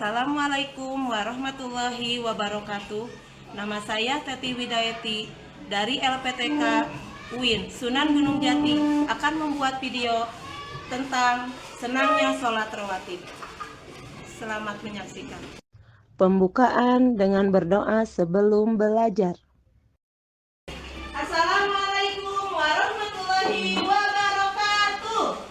Assalamualaikum warahmatullahi wabarakatuh. Nama saya Teti Widayati dari LPTK UIN Sunan Gunung Jati akan membuat video tentang senangnya sholat rawatib. Selamat menyaksikan. Pembukaan dengan berdoa sebelum belajar. Assalamualaikum warahmatullahi wabarakatuh.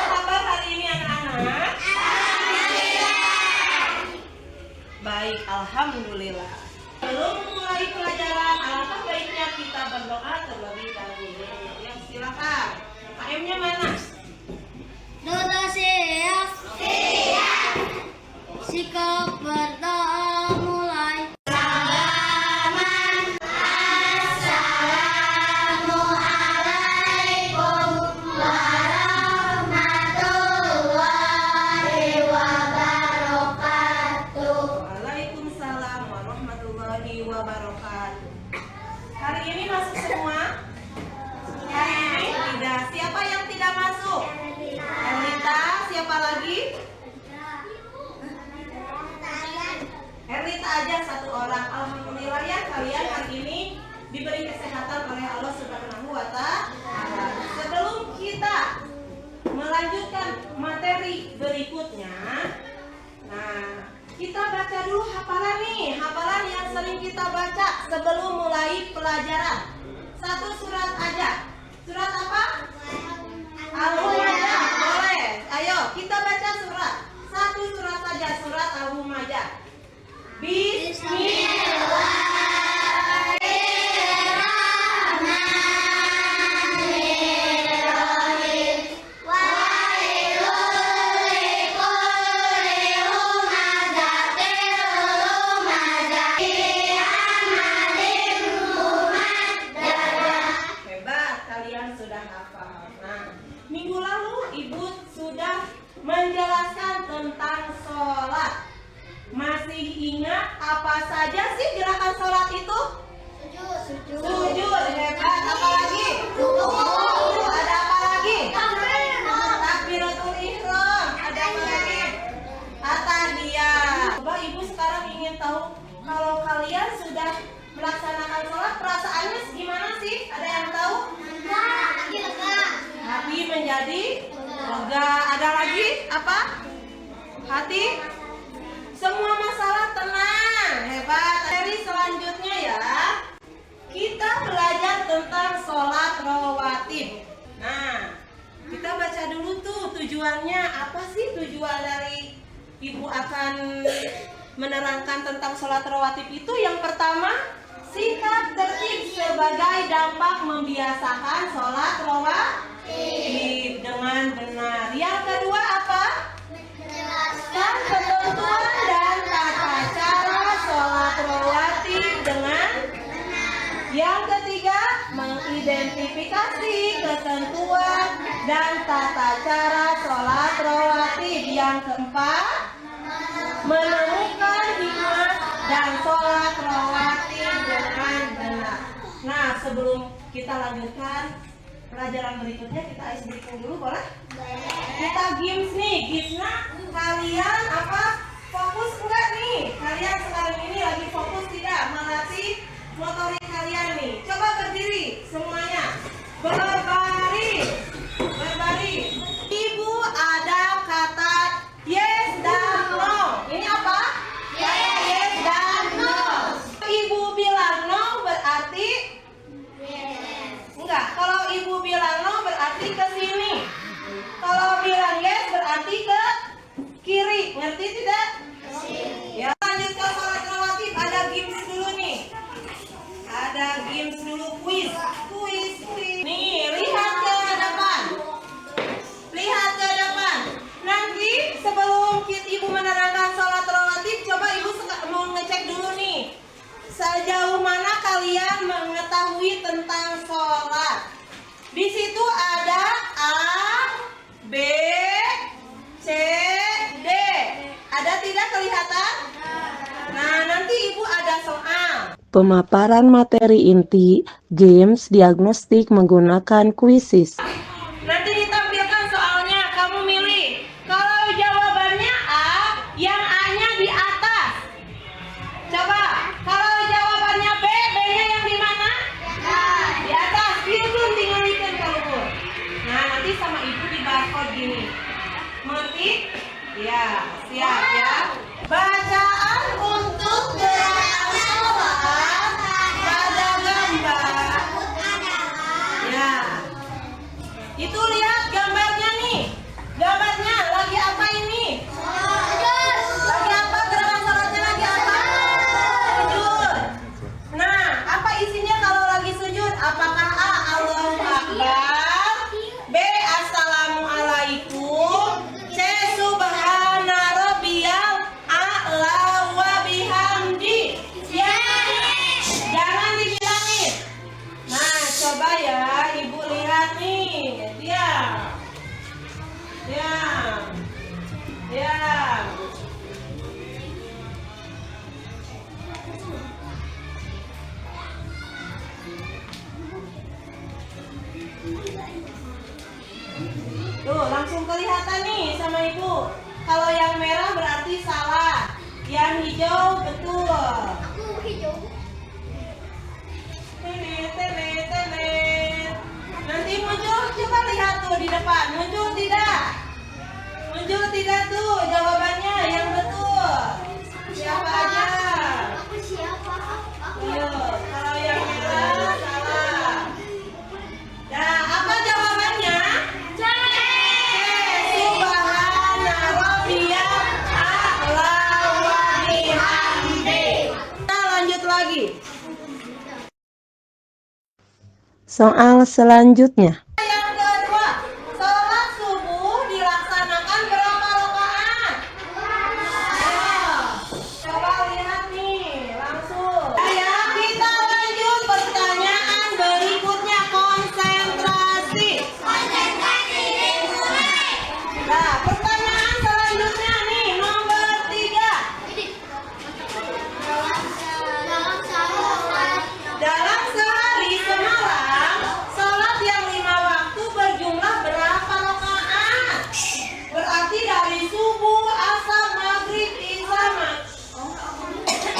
Kabar hari ini anak-anak? Baik, alhamdulillah. Sebelum mulai pelajaran, alangkah baiknya kita berdoa terlebih dahulu. Yang silakan. KM-nya mana? Doa siap. Sikap berdoa mulai. Assalamualaikum warahmatullahi wabarakatuh. Waalaikumsalam warahmatullahi wabarakatuh. Hari ini masuk semua? Hari ini tidak. Siapa yang tidak masuk? Erlita. Siapa lagi? Erlita aja satu orang. Alhamdulillah ya, kalian hari ini diberi kesehatan oleh Allah Subhanahu wa Ta'ala. Sebelum kita melanjutkan materi berikutnya, nah, kita baca dulu hafalan nih, hafalan yang sering kita baca sebelum mulai pelajaran. Satu surat aja. Surat apa? Al-Humajah. Boleh. Ayo, kita baca surat. Satu surat saja, surat Al-Humajah. Bismillahirrahmanirrahim. Wailul likulli humazatin lumazah. Bihamadin mumaddadah. Hebat, kalian sudah hafal. Nah, minggu lalu Ibu sudah menjelaskan tentang sholat. Masih ingat apa saja sih gerakan sholat itu? Sujud, hebat. Apa lagi? Ada apa lagi? Takbiratul ihram. Ada apa lagi? At-tahiyat. Coba Ibu sekarang ingin tahu, kalau kalian sudah melaksanakan sholat, perasaannya gimana sih? Ada yang tahu? Hati menjadi lega. Ada lagi apa? Hati? Semua masalah tenang. Hebat. Dari selanjutnya ya, kita belajar tentang sholat rawatib. Nah, kita baca dulu tuh tujuannya. Apa sih tujuan dari Ibu akan menerangkan tentang sholat rawatib itu? Yang pertama, sikap tertib sebagai dampak membiasakan sholat rawatib dengan benar. Yang kedua apa? Menjelaskan ketentuan dan tata cara sholat rawatib dengan benar. Yang ketiga, mengidentifikasi ketentuan dan tata cara sholat rawatib. Yang keempat, menemukan hikmah dan sholat rawatib dengan benar. Nah, sebelum kita lanjutkan pelajaran berikutnya, kita ice breaking dulu, boleh? Kita games nih, gamesnya kalian apa? Fokus enggak nih? Kalian sekarang ini lagi fokus tidak? Melatih motorik kalian nih. Coba berdiri semuanya. Berbaris. Berbaris. Ibu ada kata yes dan no. Ini apa? Yes dan no. Ibu bilang no berarti enggak. Kalau Ibu bilang no berarti ke sini. Kalau bilang yes berarti ke kiri. Ngerti tidak? Ya, lanjut ke sholat rawatib. Ada games dulu nih. Ada games dulu, quiz. Quiz. Nih, lihat ke depan. Lihat ke depan. Nanti sebelum Ibu menerangkan sholat rawatib, coba Ibu mau ngecek dulu nih. Sejauh mana kalian mengetahui tentang sholat? Di situ ada A, B, C, D. Ada tidak kelihatan? Nah, nanti Ibu ada soal. Pemaparan materi inti, games, diagnostik menggunakan kuisis. Nanti ditampilkan soalnya, kamu milih. Kalau jawabannya A, yang A-nya di atas. Coba, kalau jawabannya B, B-nya yang di mana? Di atas. Pilih tinggalkan kalau. Nah, nanti sama ibu di barcode gini. Mengerti? Ya, siap ya. Bacaan untuk gerakan sholat pada gambar. Ya. Itu lihat gambarnya nih. Gambarnya lagi apa ini? Lagi apa gerakan sholatnya lagi apa? Sujud. Nah, apa isinya kalau lagi sujud? Apakah A, Allahu Akbar, B, Assalamualaikum, C, Subhana Rabbiyal A'la wa bihamdi. Ya. Jangan dibilangin. Nah, coba ya, ibu lihat nih. Diam. Diam. Diam. Tuh, langsung kelihatan nih sama ibu. Kalau yang merah berarti salah. Yang hijau betul. Tenet. Nanti muncul, coba lihat tuh di depan. Muncul tidak? Muncul tidak tuh jawabannya yang betul. Siapa aja? Ayo, kalau yang merah salah. Nah, apa jawabannya? Subhana Rabbiyal A'la wa bihamdi. Kita lanjut lagi. Soal selanjutnya. Yang kedua, sholat subuh dilaksanakan berapa rakaat? Ayo, coba lihat nih, langsung. Ya, kita lanjut pertanyaan berikutnya, konsentrasi. Nah, pertanyaan selanjutnya nih, nomor 3. Dalam sehari semalam, sholat yang 5 waktu berjumlah berapa rakaat? Berarti dari subuh, asar, maghrib, isya,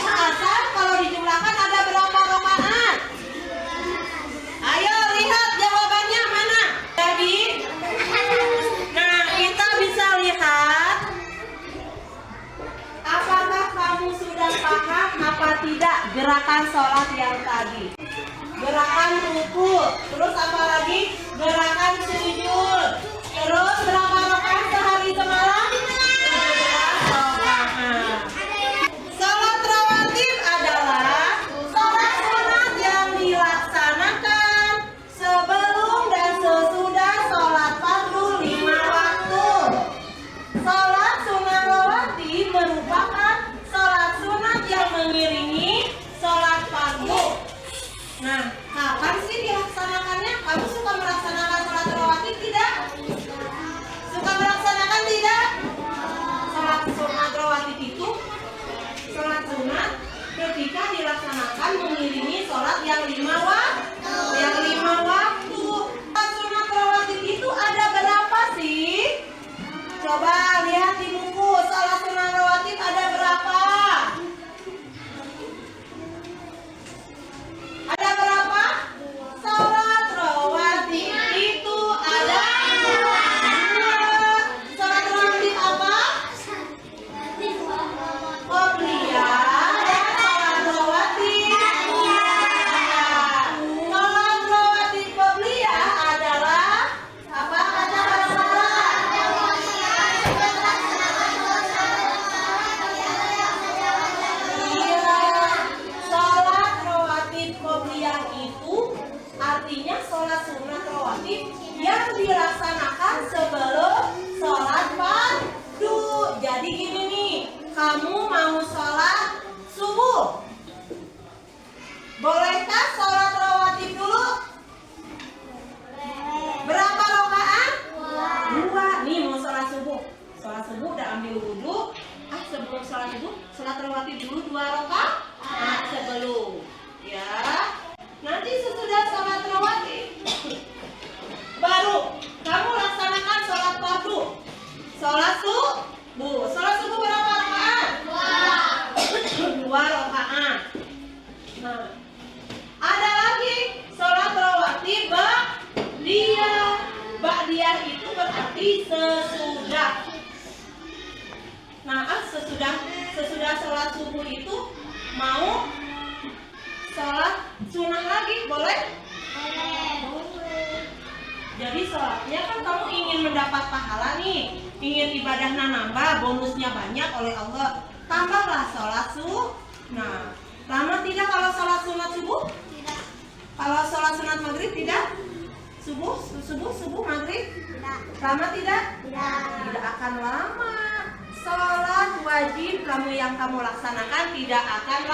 asar kalau dijumlahkan ada berapa rakaat? Ayo lihat jawabannya mana? Jadi, nah kita bisa lihat apakah kamu sudah paham apa tidak gerakan sholat yang tadi? Gerakan ruku, terus apa lagi? Gerakan sujud. Terus berapa rakaat sehari semalam? 17 rakaat. Sholat rawatib adalah sholat sunat yang dilaksanakan sebelum dan sesudah sholat fardu 5 waktu. Sholat sunat rawatib merupakan sholat sunat yang mengiringi sholat fardu. Nah, kapan sih dilaksanakannya? Kamu suka melaksanakan sholat rawatib tidak? Suka melaksanakan tidak? Sholat sunat rawatib itu sholat sunat ketika dilaksanakan mengiringi sholat yang 5 waktu. Yang 5 waktu. Sholat sunat rawatib itu ada berapa sih? Coba lihat di buku. Sholat sunat rawatib ada berapa? Ada berapa? Sholat rawatib itu ada 2. Sholat rawatib apa? Qobliyah dan sholat rawatib sunnah. Sholat rawatib qobliyah adalah apa? Kata Iya. Sholat rawatib qobliyah itu artinya sholat sunat rawatib yang dilaksanakan sebelum sholat fardu. Jadi gini nih, kamu mau sholat subuh, bolehkah sholat rawatib dulu? Berapa rakaat? 2. Nih mau sholat subuh. Sholat subuh udah ambil wudhu. Sebelum sholat subuh, sholat rawatib dulu 2 rakaat sebelum. sesudah sholat subuh itu mau sholat sunnah lagi, boleh? Jadi sholatnya kan kamu ingin mendapat pahala nih, ingin ibadahnya nambah, bonusnya banyak oleh Allah, tambahlah sholat sunnah. Lama tidak kalau sholat sunat subuh? Tidak. Kalau sholat sunat maghrib tidak? Subuh maghrib? Tidak. Lama tidak? Tidak. Tidak akan lama. Sholat wajib yang kamu laksanakan tidak akan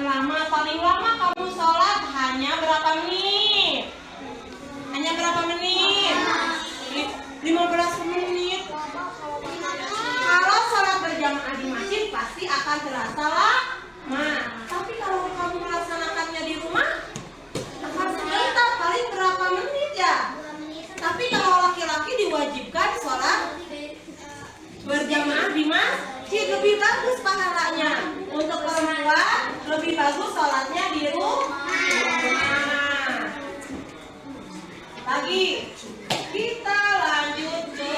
lama. Paling lama kamu sholat hanya berapa menit? Hanya berapa menit? 15 menit. Kalau sholat berjamaah di masjid pasti akan terasa lama. Tapi kalau kamu melaksanakannya di rumah akan sebentar, paling berapa menit ya? Tapi kalau laki-laki diwajibkan sholat berjamaah di masjid, lebih bagus pahalanya. Untuk perempuan lebih bagus sholatnya di rumah. Lagi kita lanjut ke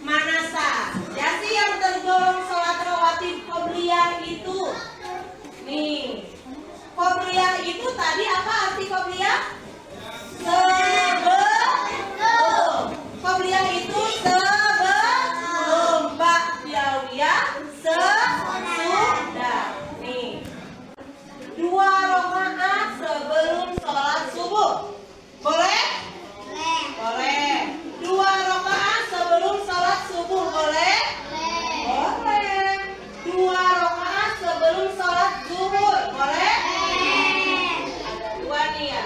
manasa. Jadi yang tergolong sholat rawatib qobliyah itu. Qobliyah itu tadi apa arti qobliyah? Sebelum. Qobliyah itu sebelum, ba'diyah sesudah. 2 rakaat sebelum sholat subuh. Boleh? Boleh. 2 rakaat sebelum sholat subuh boleh? Boleh. 2 rakaat sebelum sholat zuhur boleh? Ada 2 nih ya.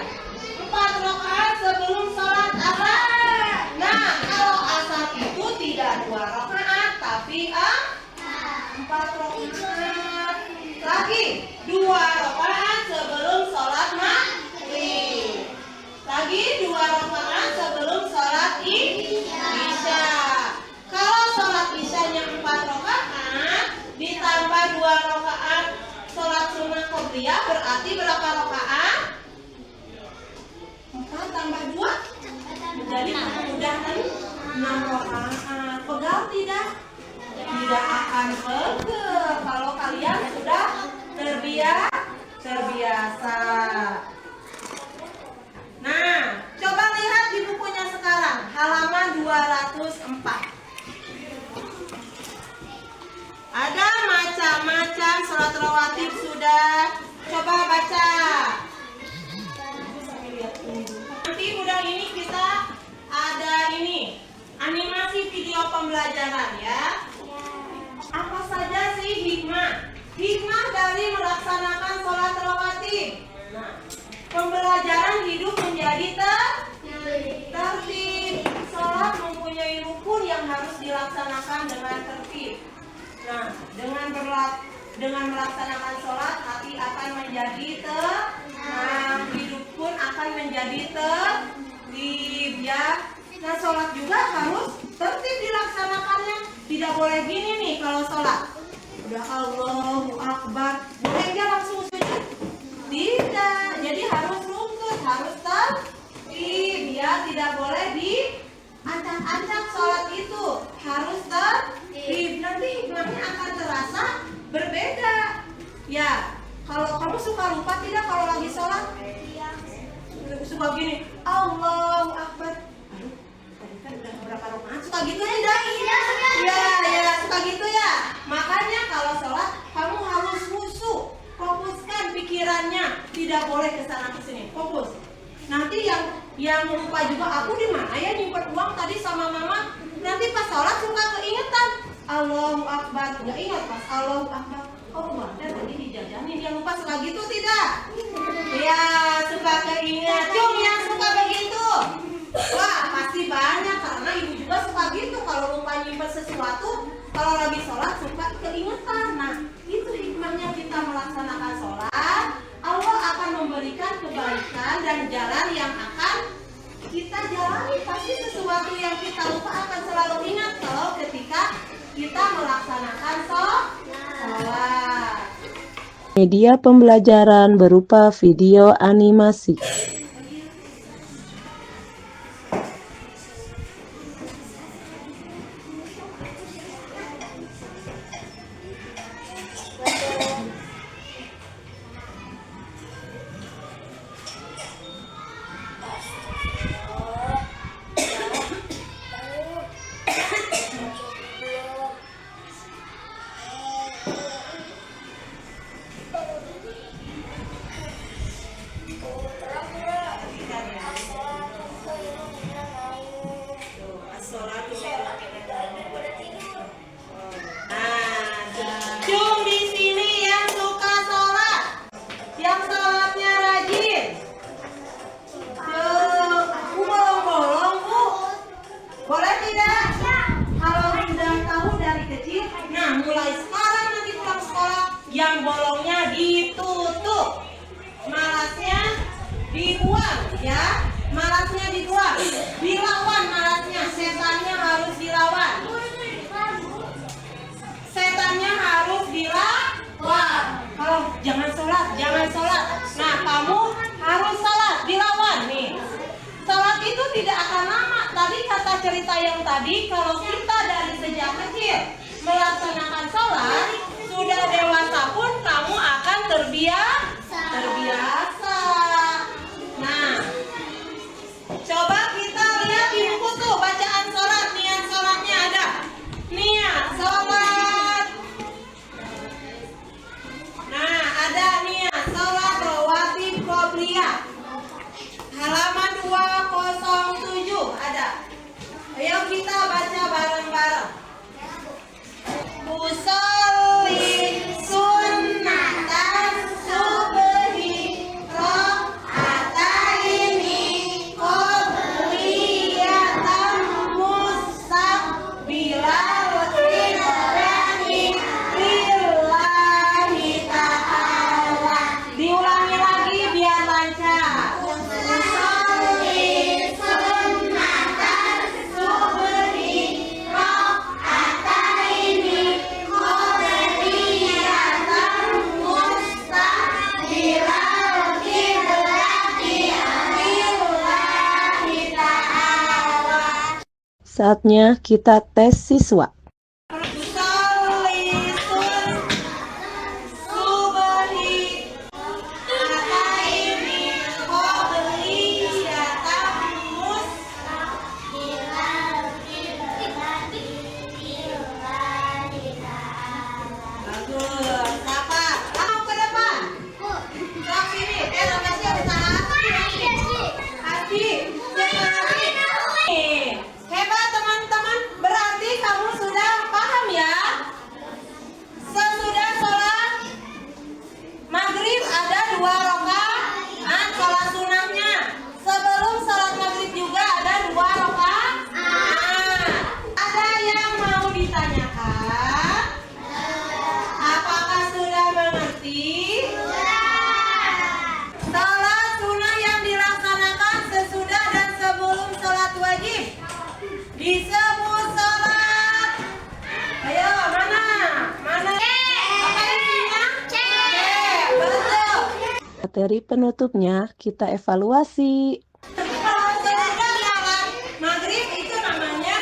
4 rakaat sebelum sholat asar. Nah, kalau asar itu tidak 2 rakaat tapi 4 rakaat. Lagi 2 rakaat sebelum sholat maghrib. Lagi 2 rakaat sebelum sholat isya. Kalau sholat isyanya 4 rakaat ditambah 2 rakaat sholat sunnah qobliyah berarti berapa rakaat? 4 tambah 2 menjadi udah 6 rakaat. Pegal tidak? Tidak akan pegel kalau kalian sudah terbiasa. Nah, coba lihat di bukunya sekarang, halaman 204. Ada macam-macam sholat rawatib sudah. Coba baca. Nanti udah ini kita ada animasi video pembelajaran ya. Apa saja sih hikmah? Hikmah dari melaksanakan sholat rawatib. Nah, pembelajaran hidup menjadi tertib. Sholat mempunyai rukun yang harus dilaksanakan dengan tertib. Nah, dengan melaksanakan sholat, hati akan menjadi tenang, hidup pun akan menjadi tertib ya. Nah, sholat juga harus tertib dilaksanakannya. Tidak boleh gini nih kalau sholat. Udah Allahu Akbar, boleh nggak langsung sujud? Tidak. Jadi harus rukun, harus tertib ya. Tidak boleh diancam-ancam sholat itu. Harus tertib. Nanti hikmahnya akan terasa berbeda. Ya, kalau kamu suka lupa tidak kalau lagi sholat? Suka gini, Allahu Akbar. Udah berapa rakaat? Suka gitu tidak? Ya, suka gitu ya. Makanya kalau sholat kamu harus khusyuk, fokuskan pikirannya, tidak boleh kesana kesini, fokus. Nanti yang lupa juga, aku di mana ya nyimpen uang tadi sama mama. Nanti pas sholat suka keingetan, Allahu Akbar, nggak ingat pas Allahu Akbar. Oh, ada tadi dijajanin, dia lupa. Suka gitu tidak? Ya, suka keinget. Cung yang suka begitu. Wah, pasti banyak karena ibu juga suka gitu. Kalau lupa nyimpen sesuatu, kalau lagi sholat suka keingetan. Nah, itu hikmahnya kita melaksanakan sholat. Allah akan memberikan kebaikan dan jalan yang akan kita jalani. Pasti sesuatu yang kita lupa akan selalu ingat kalau ketika kita melaksanakan sholat. Media pembelajaran berupa video animasi. dibuang ya, malasnya dibuang, dilawan malasnya, setannya harus dilawan, setannya harus dilawan. Kalau jangan sholat, nah kamu harus sholat, dilawan nih. Sholat itu tidak akan lama. Tadi kata cerita yang tadi, kalau kita dari sejak kecil melaksanakan sholat, sudah dewasa pun kamu akan terbiasa. Nah, coba kita lihat di buku tuh bacaan sholat, niat sholatnya ada. Niat sholat. Nah, ada niat sholat rawatib qobliyah. Halaman 207 ada. Ayo kita baca bareng-bareng. Usolli sunnatan subhi rakaataini qobliyatan mustaqbilal qiblati lillahi ta'ala. Diulangi lagi biar lancar. Usolli sunnatan subhi rakaataini qobliyatan mustaqbilal qiblati lillahi ta'ala. Saatnya kita tes siswa. Usolli subhi rakaataini qobliyatan mustaqbilal qiblati lillahi ta'ala. Bagus. Siapa? Kamu ke depan. Gerak sini. Nama siapa? Adi. Siapa lagi? Nih. Hebat teman-teman. Berarti kamu sudah paham ya? Sesudah sholat maghrib ada 2 rakaat sholat sunahnya. Sebelum sholat maghrib juga ada 2 rakaat. Ada yang mau ditanyakan? Apakah sudah mengerti? Sholat sunnah yang dilaksanakan sesudah dan sebelum sholat wajib disebut sholat. Ayo, mana? Mana? Apa isinya? C. Betul. Materi penutupnya kita evaluasi. Kalau sudah sholat maghrib itu namanya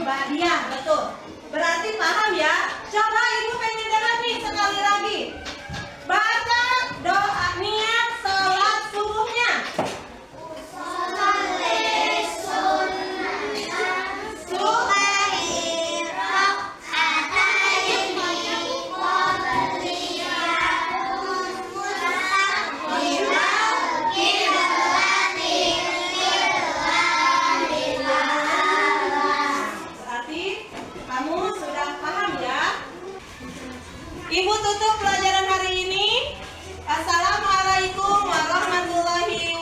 ba'diyah, betul. Berarti paham ya? Coba ibu pengen dengar nih sekali lagi. Baca doa niat sholat subuhnya. Berarti kamu sudah paham ya? Ibu tutup pelajaran hari ini. Assalamualaikum warahmatullahi